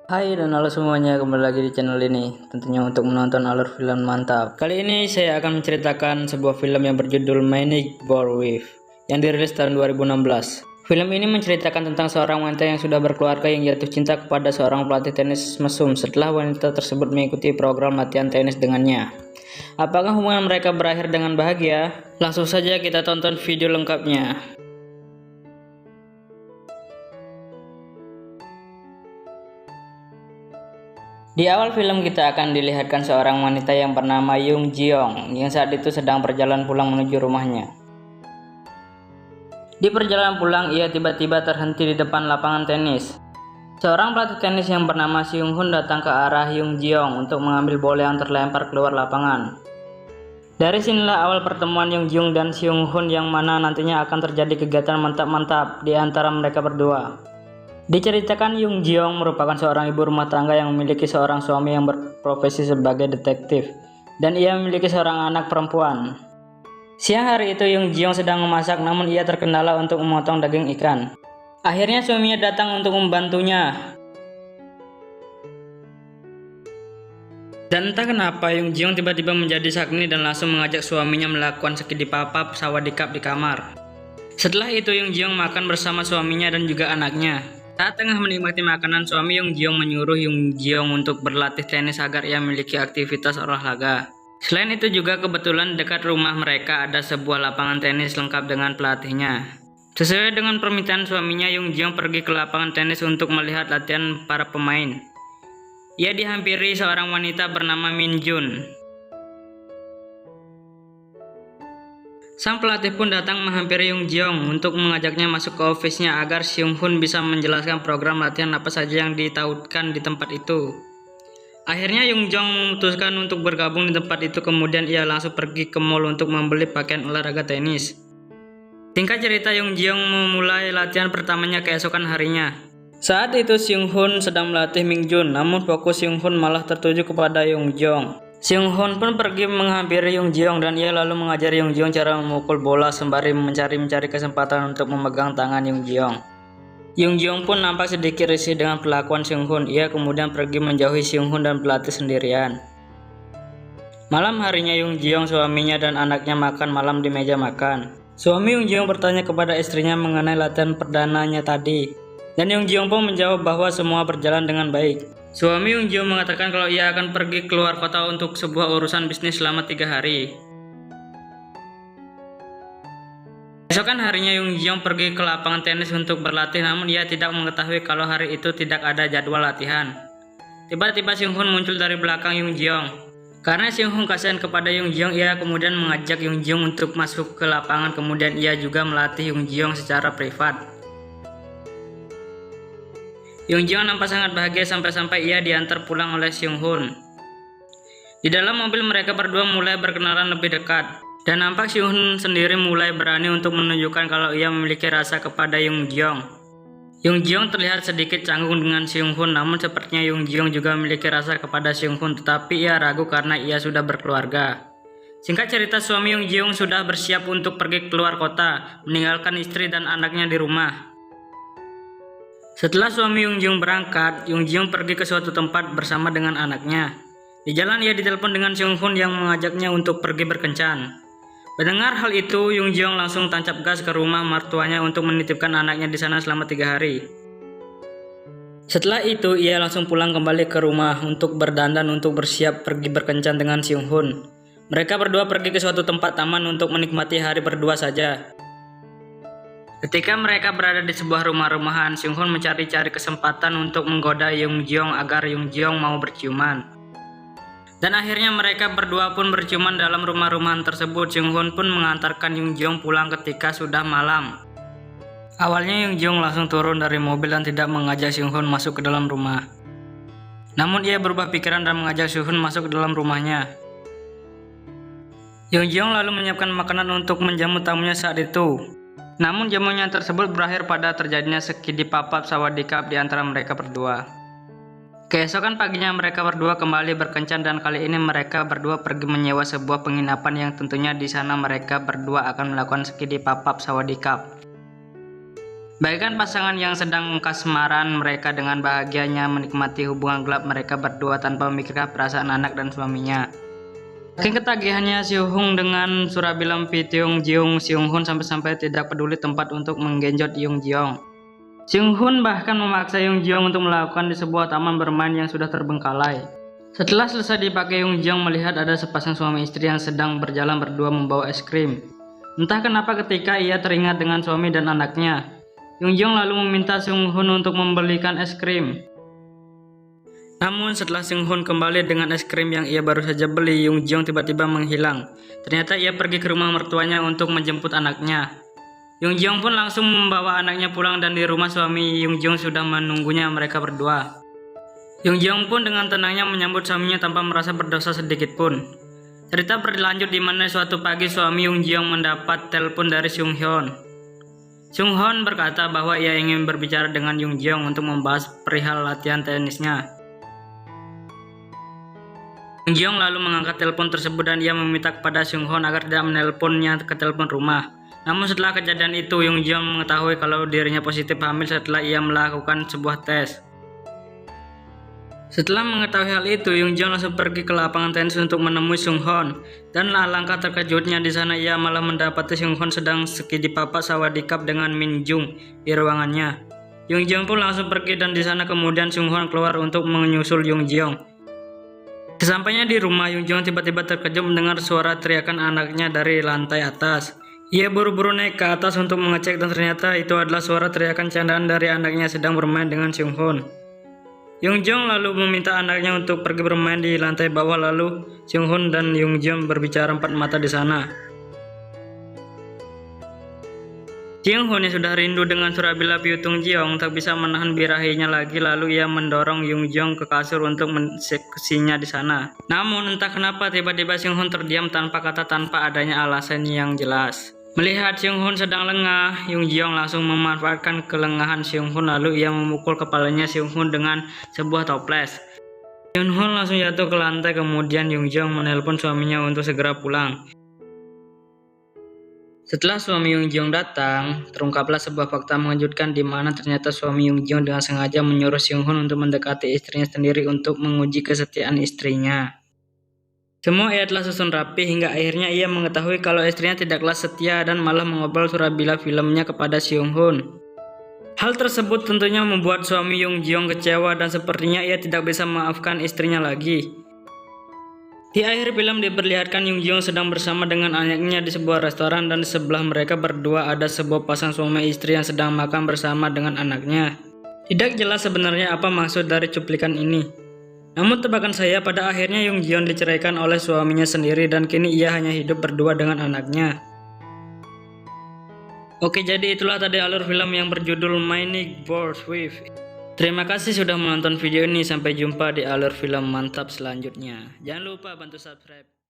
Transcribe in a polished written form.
Hai dan halo semuanya, kembali lagi di channel ini. Tentunya untuk menonton alur film mantap. Kali ini saya akan menceritakan sebuah film yang berjudul Manic Borwiff yang dirilis tahun 2016. Film ini menceritakan tentang seorang wanita yang sudah berkeluarga yang jatuh cinta kepada seorang pelatih tenis mesum setelah wanita tersebut mengikuti program latihan tenis dengannya. Apakah hubungan mereka berakhir dengan bahagia? Langsung saja kita tonton video lengkapnya. Di awal film kita akan dilihatkan seorang wanita yang bernama Young Jeong yang saat itu sedang berjalan pulang menuju rumahnya. Di perjalanan pulang, ia tiba-tiba terhenti di depan lapangan tenis. Seorang pelatih tenis yang bernama Seung Hoon datang ke arah Young Jeong untuk mengambil bola yang terlempar keluar lapangan. Dari sinilah awal pertemuan Young Jeong dan Seung Hoon yang mana nantinya akan terjadi kegiatan mantap-mantap di antara mereka berdua. Diceritakan Young Jeong merupakan seorang ibu rumah tangga yang memiliki seorang suami yang berprofesi sebagai detektif, dan ia memiliki seorang anak perempuan. Siang hari itu Young Jeong sedang memasak, namun ia terkendala untuk memotong daging ikan. Akhirnya suaminya datang untuk membantunya. Dan entah kenapa Young Jeong tiba-tiba menjadi sakni dan langsung mengajak suaminya melakukan skidipapap sawadikap di kamar. Setelah itu Young Jeong makan bersama suaminya dan juga anaknya. Saat tengah menikmati makanan, suami Young Jeong menyuruh Young Jeong untuk berlatih tenis agar ia memiliki aktivitas olahraga. Selain itu juga kebetulan dekat rumah mereka ada sebuah lapangan tenis lengkap dengan pelatihnya. Sesuai dengan permintaan suaminya, Young Jeong pergi ke lapangan tenis untuk melihat latihan para pemain. Ia dihampiri seorang wanita bernama Min Jun. Sang pelatih pun datang menghampiri Young Jeong untuk mengajaknya masuk ke office-nya agar Seung Hoon bisa menjelaskan program latihan apa saja yang ditautkan di tempat itu. Akhirnya Young Jeong memutuskan untuk bergabung di tempat itu, kemudian ia langsung pergi ke mall untuk membeli pakaian olahraga tenis. Singkat cerita, Young Jeong memulai latihan pertamanya keesokan harinya. Saat itu Seung Hoon sedang melatih Min Jun, namun fokus Seung Hoon malah tertuju kepada Young Jeong. Seung Hoon pun pergi menghampiri Young Jeong dan ia lalu mengajari Young Jeong cara memukul bola sembari mencari kesempatan untuk memegang tangan Young Jeong. Young Jeong pun nampak sedikit risih dengan perlakuan Seung Hoon. Ia kemudian pergi menjauhi Seung Hoon dan berlatih sendirian. Malam harinya Young Jeong, suaminya dan anaknya makan malam di meja makan. Suami Young Jeong bertanya kepada istrinya mengenai latihan perdananya tadi, dan Young Jeong pun menjawab bahwa semua berjalan dengan baik. Suami Young Jeong mengatakan kalau ia akan pergi keluar kota untuk sebuah urusan bisnis selama 3 hari. Esokan harinya Young Jeong pergi ke lapangan tenis untuk berlatih, namun ia tidak mengetahui kalau hari itu tidak ada jadwal latihan. Tiba-tiba Seung Hoon muncul dari belakang Young Jeong. Karena Seung Hoon kasihan kepada Young Jeong, ia kemudian mengajak Young Jeong untuk masuk ke lapangan, kemudian ia juga melatih Young Jeong secara privat. Young Jeong nampak sangat bahagia sampai-sampai ia diantar pulang oleh Seung Hoon. Di dalam mobil mereka berdua mulai berkenalan lebih dekat, dan nampak Seung Hoon sendiri mulai berani untuk menunjukkan kalau ia memiliki rasa kepada Young Jeong. Young Jeong terlihat sedikit canggung dengan Seung Hoon, namun sepertinya Young Jeong juga memiliki rasa kepada Seung Hoon, tetapi ia ragu karena ia sudah berkeluarga. Singkat cerita, suami Young Jeong sudah bersiap untuk pergi keluar kota, meninggalkan istri dan anaknya di rumah. Setelah suami Young Jeong berangkat, Young Jeong pergi ke suatu tempat bersama dengan anaknya. Di jalan ia ditelepon dengan Seung Hoon yang mengajaknya untuk pergi berkencan. Mendengar hal itu, Young Jeong langsung tancap gas ke rumah mertuanya untuk menitipkan anaknya di sana selama 3 hari. Setelah itu, ia langsung pulang kembali ke rumah untuk berdandan untuk bersiap pergi berkencan dengan Seung Hoon. Mereka berdua pergi ke suatu tempat taman untuk menikmati hari berdua saja. Ketika mereka berada di sebuah rumah-rumahan, Seung Hoon mencari-cari kesempatan untuk menggoda Young Jeong agar Young Jeong mau berciuman. Dan akhirnya mereka berdua pun berciuman dalam rumah-rumahan tersebut. Seung Hoon pun mengantarkan Young Jeong pulang ketika sudah malam. Awalnya Young Jeong langsung turun dari mobil dan tidak mengajak Seung Hoon masuk ke dalam rumah. Namun ia berubah pikiran dan mengajak Seung Hoon masuk ke dalam rumahnya. Young Jeong lalu menyiapkan makanan untuk menjamu tamunya saat itu. Namun jamunya tersebut berakhir pada terjadinya skidipapap sawadikap di antara mereka berdua. Keesokan paginya mereka berdua kembali berkencan dan kali ini mereka berdua pergi menyewa sebuah penginapan yang tentunya di sana mereka berdua akan melakukan skidipapap sawadikap. Bagaikan pasangan yang sedang kasmaran, mereka dengan bahagianya menikmati hubungan gelap mereka berdua tanpa memikirkan perasaan anak dan suaminya. Saking ketagihannya Seung-hoon dengan Surabi Lempi Tiung Jiung, Seung-hoon sampai-sampai tidak peduli tempat untuk menggenjot Yung Jeong. Seung-hoon bahkan memaksa Yung Jeong untuk melakukan di sebuah taman bermain yang sudah terbengkalai. Setelah selesai dipakai, Yung Jeong melihat ada sepasang suami istri yang sedang berjalan berdua membawa es krim. Entah kenapa ketika ia teringat dengan suami dan anaknya, Yung Jeong lalu meminta Seung-hoon untuk membelikan es krim. Namun setelah Seung-hoon kembali dengan es krim yang ia baru saja beli, Yung Jeong tiba-tiba menghilang. Ternyata ia pergi ke rumah mertuanya untuk menjemput anaknya. Yung Jeong pun langsung membawa anaknya pulang dan di rumah suami Yung Jeong sudah menunggunya mereka berdua. Yung Jeong pun dengan tenangnya menyambut suaminya tanpa merasa berdosa sedikit pun. Cerita berlanjut di mana suatu pagi suami Yung Jeong mendapat telepon dari Seung-hoon. Seung-hoon berkata bahwa ia ingin berbicara dengan Yung Jeong untuk membahas perihal latihan tenisnya. Yung Jeong lalu mengangkat telepon tersebut dan ia meminta kepada Seung-hoon agar tidak menelponnya ke telepon rumah. Namun setelah kejadian itu, Yung Jeong mengetahui kalau dirinya positif hamil setelah ia melakukan sebuah tes. Setelah mengetahui hal itu, Yung Jeong langsung pergi ke lapangan tenis untuk menemui Seung-hoon. Dan alangkah terkejutnya di sana ia malah mendapati Seung-hoon sedang skidi papak sawadikap dengan Min Jung di ruangannya. Yung Jeong pun langsung pergi dan di sana kemudian Seung-hoon keluar untuk menyusul Yung Jeong. Sesampainya di rumah, Yung Jeong tiba-tiba terkejut mendengar suara teriakan anaknya dari lantai atas. Ia buru-buru naik ke atas untuk mengecek dan ternyata itu adalah suara teriakan candaan dari anaknya sedang bermain dengan Seung-hoon. Yung Jeong lalu meminta anaknya untuk pergi bermain di lantai bawah, lalu Seung-hoon dan Yung Jeong berbicara empat mata di sana. Seung-hoon yang sudah rindu dengan Surabila Piutung Jeong tak bisa menahan birahinya lagi, lalu ia mendorong Yung Jeong ke kasur untuk menseksinya di sana. Namun entah kenapa tiba-tiba Seung-hoon terdiam tanpa kata, tanpa adanya alasan yang jelas. Melihat Seung-hoon sedang lengah, Yung Jeong langsung memanfaatkan kelengahan Seung-hoon lalu ia memukul kepalanya Seung-hoon dengan sebuah toples. Seung-hoon langsung jatuh ke lantai, kemudian Yung Jeong menelpon suaminya untuk segera pulang. Setelah suami Yung Jeong datang, terungkaplah sebuah fakta mengejutkan di mana ternyata suami Yung Jeong dengan sengaja menyuruh Seung-hoon untuk mendekati istrinya sendiri untuk menguji kesetiaan istrinya. Semua ia telah susun rapi hingga akhirnya ia mengetahui kalau istrinya tidaklah setia dan malah mengobrol Surabila filmnya kepada Seung-hoon. Hal tersebut tentunya membuat suami Yung Jeong kecewa dan sepertinya ia tidak bisa memaafkan istrinya lagi. Di akhir film diperlihatkan Yung Jeong sedang bersama dengan anaknya di sebuah restoran dan di sebelah mereka berdua ada sebuah pasang suami istri yang sedang makan bersama dengan anaknya. Tidak jelas sebenarnya apa maksud dari cuplikan ini. Namun tebakan saya pada akhirnya Yung Jeong diceraikan oleh suaminya sendiri dan kini ia hanya hidup berdua dengan anaknya. Oke, jadi itulah tadi alur film yang berjudul My Neighbor Wife. Terima kasih sudah menonton video ini, sampai jumpa di alur film mantap selanjutnya. Jangan lupa bantu subscribe.